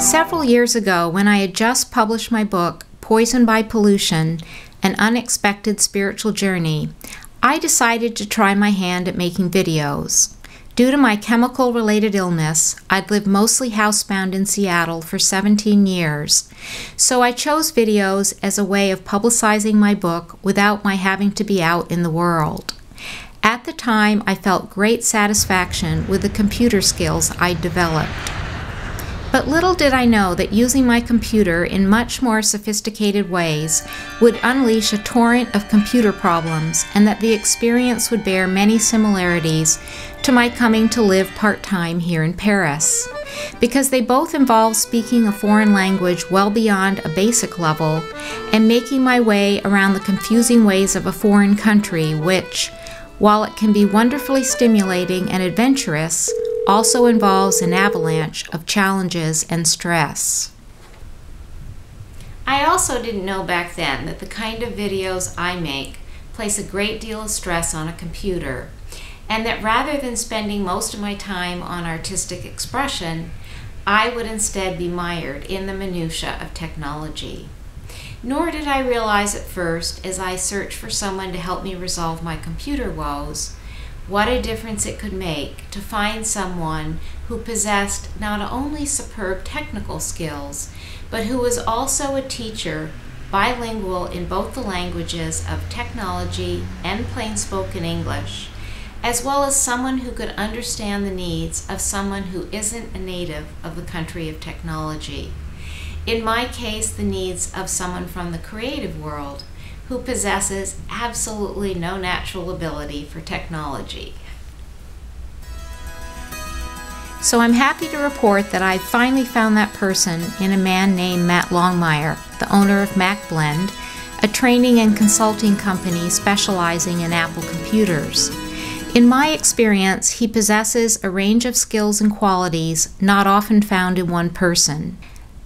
Several years ago, when I had just published my book, Poisoned by Pollution, An Unexpected Spiritual Journey, I decided to try my hand at making videos. Due to my chemical-related illness, I'd lived mostly housebound in Seattle for 17 years, so I chose videos as a way of publicizing my book without my having to be out in the world. At the time, I felt great satisfaction with the computer skills I'd developed. But little did I know that using my computer in much more sophisticated ways would unleash a torrent of computer problems, and that the experience would bear many similarities to my coming to live part-time here in Paris, because they both involve speaking a foreign language well beyond a basic level and making my way around the confusing ways of a foreign country which, while it can be wonderfully stimulating and adventurous, also involves an avalanche of challenges and stress. I also didn't know back then that the kind of videos I make place a great deal of stress on a computer, and that rather than spending most of my time on artistic expression, I would instead be mired in the minutiae of technology. Nor did I realize at first, as I searched for someone to help me resolve my computer woes, what a difference it could make to find someone who possessed not only superb technical skills, but who was also a teacher, bilingual in both the languages of technology and plain-spoken English, as well as someone who could understand the needs of someone who isn't a native of the country of technology. In my case, the needs of someone from the creative world, who possesses absolutely no natural ability for technology. So I'm happy to report that I've finally found that person in a man named Matt Longmire, the owner of MacBlend, a training and consulting company specializing in Apple computers. In my experience, he possesses a range of skills and qualities not often found in one person.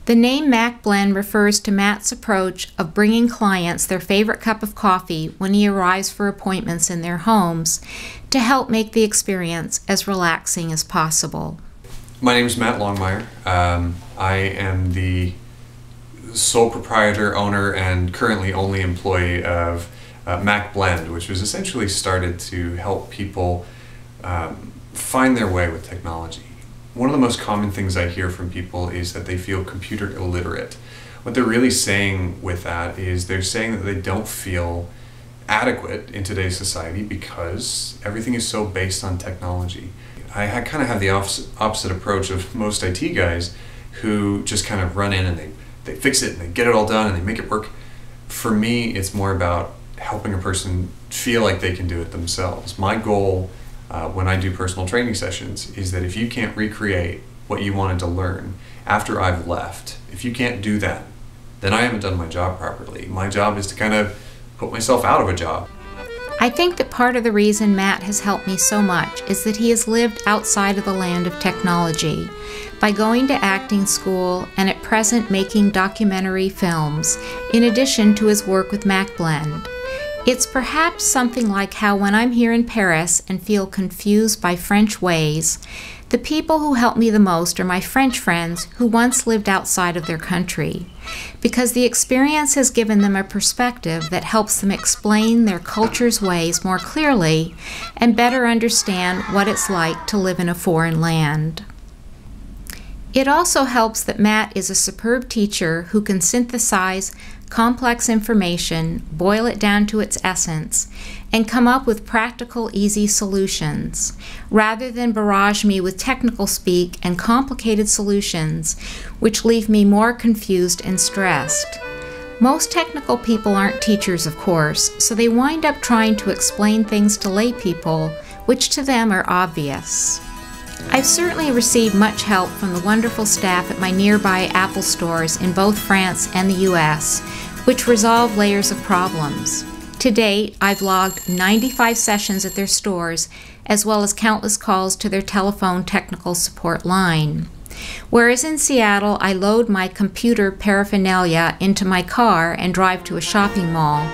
The name MacBlend refers to Matt's approach of bringing clients their favorite cup of coffee when he arrives for appointments in their homes to help make the experience as relaxing as possible. My name is Matt Longmire. I am the sole proprietor, owner, and currently only employee of MacBlend, which was essentially started to help people find their way with technology. One of the most common things I hear from people is that they feel computer illiterate. What they're really saying with that is they're saying that they don't feel adequate in today's society because everything is so based on technology. I kind of have the opposite approach of most IT guys who just kind of run in and they fix it and they get it all done and they make it work. For me, it's more about helping a person feel like they can do it themselves. My goal when I do personal training sessions is that if you can't recreate what you wanted to learn after I've left, if you can't do that, then I haven't done my job properly. My job is to kind of put myself out of a job. I think that part of the reason Matt has helped me so much is that he has lived outside of the land of technology by going to acting school and at present making documentary films, in addition to his work with MacBlend. It's perhaps something like how when I'm here in Paris and feel confused by French ways, the people who help me the most are my French friends who once lived outside of their country, because the experience has given them a perspective that helps them explain their culture's ways more clearly and better understand what it's like to live in a foreign land. It also helps that Matt is a superb teacher who can synthesize complex information, boil it down to its essence, and come up with practical, easy solutions, rather than barrage me with technical speak and complicated solutions, which leave me more confused and stressed. Most technical people aren't teachers, of course, so they wind up trying to explain things to lay people, which to them are obvious. I've certainly received much help from the wonderful staff at my nearby Apple stores in both France and the US, which resolve layers of problems. To date, I've logged 95 sessions at their stores, as well as countless calls to their telephone technical support line. Whereas in Seattle, I load my computer paraphernalia into my car and drive to a shopping mall,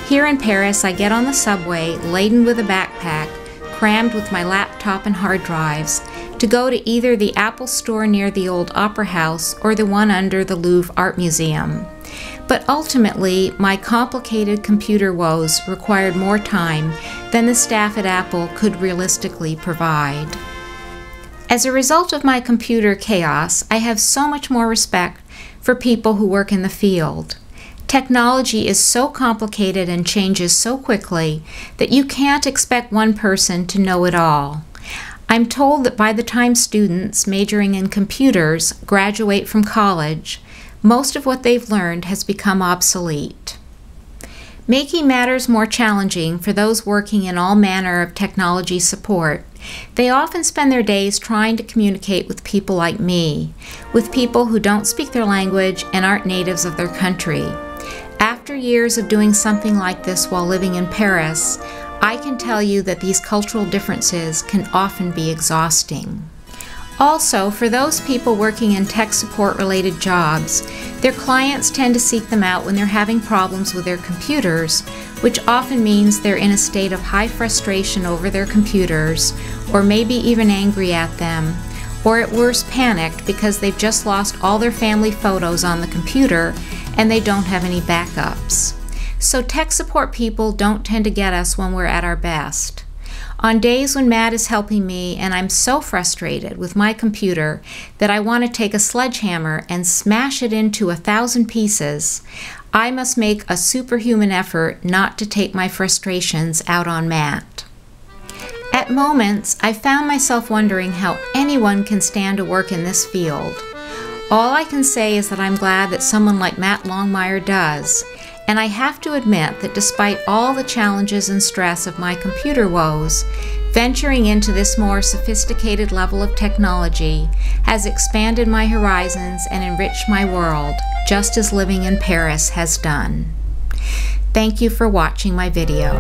here in Paris, I get on the subway laden with a backpack, crammed with my laptop and hard drives, to go to either the Apple store near the old Opera House or the one under the Louvre Art Museum. But ultimately, my complicated computer woes required more time than the staff at Apple could realistically provide. As a result of my computer chaos, I have so much more respect for people who work in the field. Technology is so complicated and changes so quickly that you can't expect one person to know it all. I'm told that by the time students majoring in computers graduate from college, most of what they've learned has become obsolete. Making matters more challenging for those working in all manner of technology support, they often spend their days trying to communicate with people like me, with people who don't speak their language and aren't natives of their country. After years of doing something like this while living in Paris, I can tell you that these cultural differences can often be exhausting. Also, for those people working in tech support related jobs, their clients tend to seek them out when they're having problems with their computers, which often means they're in a state of high frustration over their computers, or maybe even angry at them, or at worst panicked because they've just lost all their family photos on the computer and they don't have any backups. So tech support people don't tend to get us when we're at our best. On days when Matt is helping me and I'm so frustrated with my computer that I want to take a sledgehammer and smash it into 1,000 pieces, I must make a superhuman effort not to take my frustrations out on Matt. At moments, I've found myself wondering how anyone can stand to work in this field. All I can say is that I'm glad that someone like Matt Longmire does, and I have to admit that despite all the challenges and stress of my computer woes, venturing into this more sophisticated level of technology has expanded my horizons and enriched my world, just as living in Paris has done. Thank you for watching my video.